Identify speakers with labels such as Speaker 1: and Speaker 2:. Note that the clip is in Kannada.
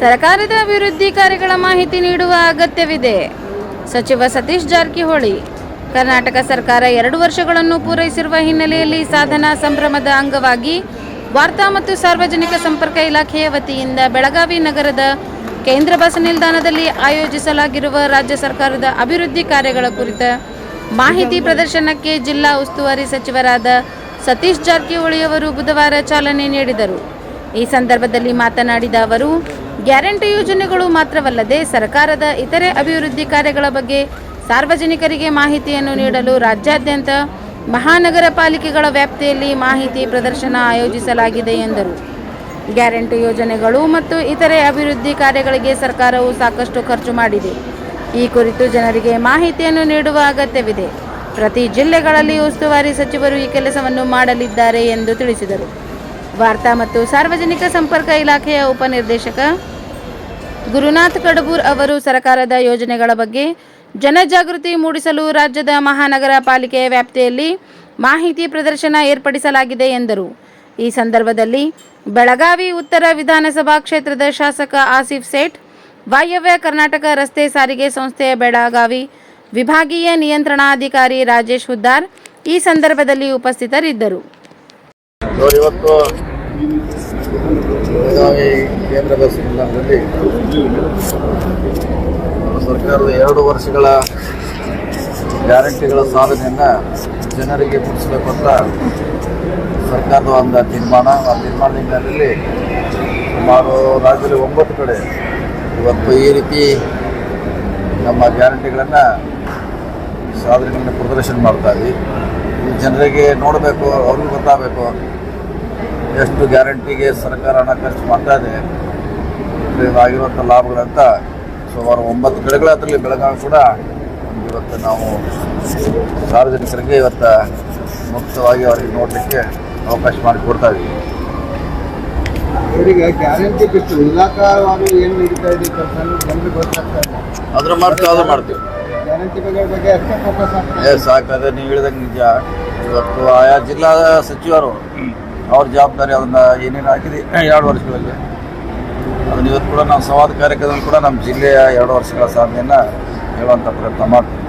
Speaker 1: ಸರ್ಕಾರದ ಅಭಿವೃದ್ಧಿ ಕಾರ್ಯಗಳ ಮಾಹಿತಿ ನೀಡುವ ಅಗತ್ಯವಿದೆ. ಸಚಿವ ಸತೀಶ್ ಜಾರಕಿಹೊಳಿ. ಕರ್ನಾಟಕ ಸರ್ಕಾರ 2 ವರ್ಷಗಳನ್ನು ಪೂರೈಸಿರುವ ಹಿನ್ನೆಲೆಯಲ್ಲಿ ಸಾಧನಾ ಸಂಭ್ರಮದ ಅಂಗವಾಗಿ ವಾರ್ತಾ ಮತ್ತು ಸಾರ್ವಜನಿಕ ಸಂಪರ್ಕ ಇಲಾಖೆಯ ವತಿಯಿಂದ ಬೆಳಗಾವಿ ನಗರದ ಕೇಂದ್ರ ಬಸ್ ನಿಲ್ದಾಣದಲ್ಲಿ ಆಯೋಜಿಸಲಾಗಿರುವ ರಾಜ್ಯ ಸರ್ಕಾರದ ಅಭಿವೃದ್ಧಿ ಕಾರ್ಯಗಳ ಕುರಿತ ಮಾಹಿತಿ ಪ್ರದರ್ಶನಕ್ಕೆ ಜಿಲ್ಲಾ ಉಸ್ತುವಾರಿ ಸಚಿವರಾದ ಸತೀಶ್ ಜಾರಕಿಹೊಳಿ ಅವರು ಬುಧವಾರ ಚಾಲನೆ ನೀಡಿದರು. ಈ ಸಂದರ್ಭದಲ್ಲಿ ಮಾತನಾಡಿದ ಅವರು, ಗ್ಯಾರಂಟಿ ಯೋಜನೆಗಳು ಮಾತ್ರವಲ್ಲದೆ ಸರ್ಕಾರದ ಇತರೆ ಅಭಿವೃದ್ಧಿ ಕಾರ್ಯಗಳ ಬಗ್ಗೆ ಸಾರ್ವಜನಿಕರಿಗೆ ಮಾಹಿತಿಯನ್ನು ನೀಡಲು ರಾಜ್ಯಾದ್ಯಂತ ಮಹಾನಗರ ಪಾಲಿಕೆಗಳ ವ್ಯಾಪ್ತಿಯಲ್ಲಿ ಮಾಹಿತಿ ಪ್ರದರ್ಶನ ಆಯೋಜಿಸಲಾಗಿದೆ ಎಂದರು. ಗ್ಯಾರಂಟಿ ಯೋಜನೆಗಳು ಮತ್ತು ಇತರೆ ಅಭಿವೃದ್ಧಿ ಕಾರ್ಯಗಳಿಗೆ ಸರ್ಕಾರವು ಸಾಕಷ್ಟು ಖರ್ಚು ಮಾಡಿದೆ. ಈ ಕುರಿತು ಜನರಿಗೆ ಮಾಹಿತಿಯನ್ನು ನೀಡುವ ಅಗತ್ಯವಿದೆ. ಪ್ರತಿ ಜಿಲ್ಲೆಗಳಲ್ಲಿ ಉಸ್ತುವಾರಿ ಸಚಿವರು ಈ ಕೆಲಸವನ್ನು ಮಾಡಲಿದ್ದಾರೆ ಎಂದು ತಿಳಿಸಿದರು. ವಾರ್ತಾ ಮತ್ತು ಸಾರ್ವಜನಿಕ ಸಂಪರ್ಕ ಇಲಾಖೆಯ ಉಪನಿರ್ದೇಶಕ ಗುರುನಾಥ್ ಕಡಬೂರ್ ಅವರು ಸರ್ಕಾರದ ಯೋಜನೆಗಳ ಬಗ್ಗೆ ಜನಜಾಗೃತಿ ಮೂಡಿಸಲು ರಾಜ್ಯದ ಮಹಾನಗರ ಪಾಲಿಕೆಯ ವ್ಯಾಪ್ತಿಯಲ್ಲಿ ಮಾಹಿತಿ ಪ್ರದರ್ಶನ ಏರ್ಪಡಿಸಲಾಗಿದೆ ಎಂದರು. ಈ ಸಂದರ್ಭದಲ್ಲಿ ಬೆಳಗಾವಿ ಉತ್ತರ ವಿಧಾನಸಭಾ ಕ್ಷೇತ್ರದ ಶಾಸಕ ಆಸಿಫ್ ಸೇಠ್, ವಾಯವ್ಯ ಕರ್ನಾಟಕ ರಸ್ತೆ ಸಾರಿಗೆ ಸಂಸ್ಥೆಯ ಬೆಳಗಾವಿ ವಿಭಾಗೀಯ ನಿಯಂತ್ರಣಾಧಿಕಾರಿ ರಾಜೇಶ್ ಹುದ್ದಾರ್ ಈ ಸಂದರ್ಭದಲ್ಲಿ ಉಪಸ್ಥಿತರಿದ್ದರು.
Speaker 2: ಇವತ್ತು ಬೆಳಗಾವಿ ಕೇಂದ್ರ ಬಸ್ ನಿಲ್ದಾಣದಲ್ಲಿ ಸರ್ಕಾರದ 2 ವರ್ಷಗಳ ಗ್ಯಾರಂಟಿಗಳ ಸಾಧನೆಯನ್ನು ಜನರಿಗೆ ಮುಟ್ಟಿಸಬೇಕು ಅಂತ ಸರ್ಕಾರದ ಒಂದು ತೀರ್ಮಾನ. ಆ ತೀರ್ಮಾನದ ಹಿನ್ನೆಲೆಯಲ್ಲಿ ಸುಮಾರು ರಾಜ್ಯದಲ್ಲಿ 9 ಕಡೆ ಇವತ್ತು ಈ ರೀತಿ ನಮ್ಮ ಗ್ಯಾರಂಟಿಗಳನ್ನು ಸಾಧನೆಗಳನ್ನು ಪ್ರದರ್ಶನ ಮಾಡ್ತಾ ಇದ್ವಿ. ಜನರಿಗೆ ನೋಡಬೇಕು, ಅವ್ರಿಗೆ ಗೊತ್ತಾಗಬೇಕು ಎಷ್ಟು ಗ್ಯಾರಂಟಿಗೆ ಸರ್ಕಾರ ಹಣ ಖರ್ಚು ಮಾಡ್ತಾ ಇದೆ, ಆಗಿರುವಂಥ ಲಾಭಗಳಂತ ಸುಮಾರು 9 ಕಡೆಗಳ ಅದರಲ್ಲಿ ಬೆಳಗಾವಿ ಕೂಡ ಇವತ್ತು ನಾವು ಸಾರ್ವಜನಿಕರಿಗೆ ಇವತ್ತು ಮುಕ್ತವಾಗಿ ಅವರಿಗೆ ನೋಡಲಿಕ್ಕೆ ಅವಕಾಶ ಮಾಡಿಕೊಡ್ತಾ ಇದ್ದೀವಿ.
Speaker 3: ಇವರಿಗೆ ಗ್ಯಾರಂಟಿ ಬಿಟ್ಟು ಇಲಾಖಾವಾರು ಏನು ನೀಡ್ತಾ ಇದ್ದೀವಿ ಜನರಿಗೆ ಗೊತ್ತಾಗ್ತಾ ಇದೆ.
Speaker 2: ಅದ್ರ ಮಾಡ್ತೀವಿ
Speaker 3: ಗ್ಯಾರಂಟಿ ಬಗ್ಗೆ ಅಷ್ಟೇ ಫೋಕಸ್ ಆಗ್ತದೆ.
Speaker 2: ಸಾಕಾದ್ರೆ ನೀವು ಹೇಳಿದಂಗೆ ನಿಜ. ಇವತ್ತು ಆಯಾ ಜಿಲ್ಲಾ ಸಚಿವರು ಅವ್ರ ಜವಾಬ್ದಾರಿ ಅದನ್ನು ಏನೇನು ಹಾಕಿದೆ 2 ವರ್ಷಗಳಲ್ಲಿ ಅದನ್ನು ಇವತ್ತು ಕೂಡ ನಾವು ಸಂವಾದ ಕಾರ್ಯಕ್ರಮದಲ್ಲಿ ಕೂಡ ನಮ್ಮ ಜಿಲ್ಲೆಯ 2 ವರ್ಷಗಳ ಸಾಧನೆಯನ್ನು ಹೇಳುವಂಥ ಪ್ರಯತ್ನ ಮಾಡ್ತೀವಿ.